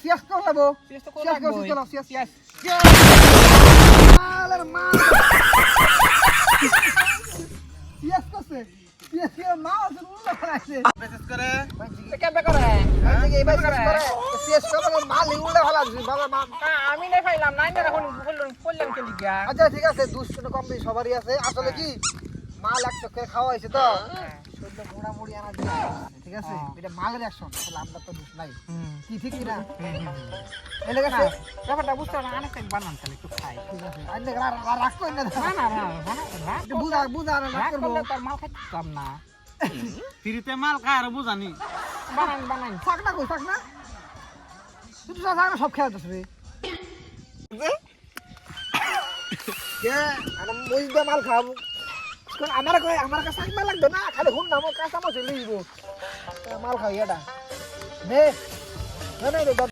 শেষ করে নেবো শেষ তো করে শেষ রাখবো করছি চলো শেষ শেষ মালের মাল শেষ করছে শেষ করে মাল আছে উল্টো করাইছে মেসেজ করে কেবে করে এইবার শেষ করে মাল উল্টো ফেলা দিছি বাবা মা আমি নাই পাইলাম নাই না এখন বললাম কে লিগা আচ্ছা ঠিক আছে দুষ্ট কম বেশি সবারই আছে আসলে কি মাল এক চক্করে খাওয়া হয়েছে তো শরীরটা মোড়ামুড়ি আনা দিলা ঠিক আছে এটা মালের অ্যাকশন আসলে আমরা তো দোষ নাই কি ঠিক কি না এই লেগে আছে ব্যাপারটা বুঝতে না অনেক বানান তাহলে একটু খাই ঠিক আছে আইনে রাখতো না না না না একটু বুঝা না রাগ করবো করলে তার মাল খাইতাম না ফ্রিতে মাল খায় আর বুঝানি বানান থাক না কই থাক না তুই তো থাক না সব খেয়ে যাস রে কে আমি মইদা মাল খাবো আমার কাছে মাল লাগবে না খালি হুন না আমার কাছে আমার চলে যাবো মাল খাই এটা নে না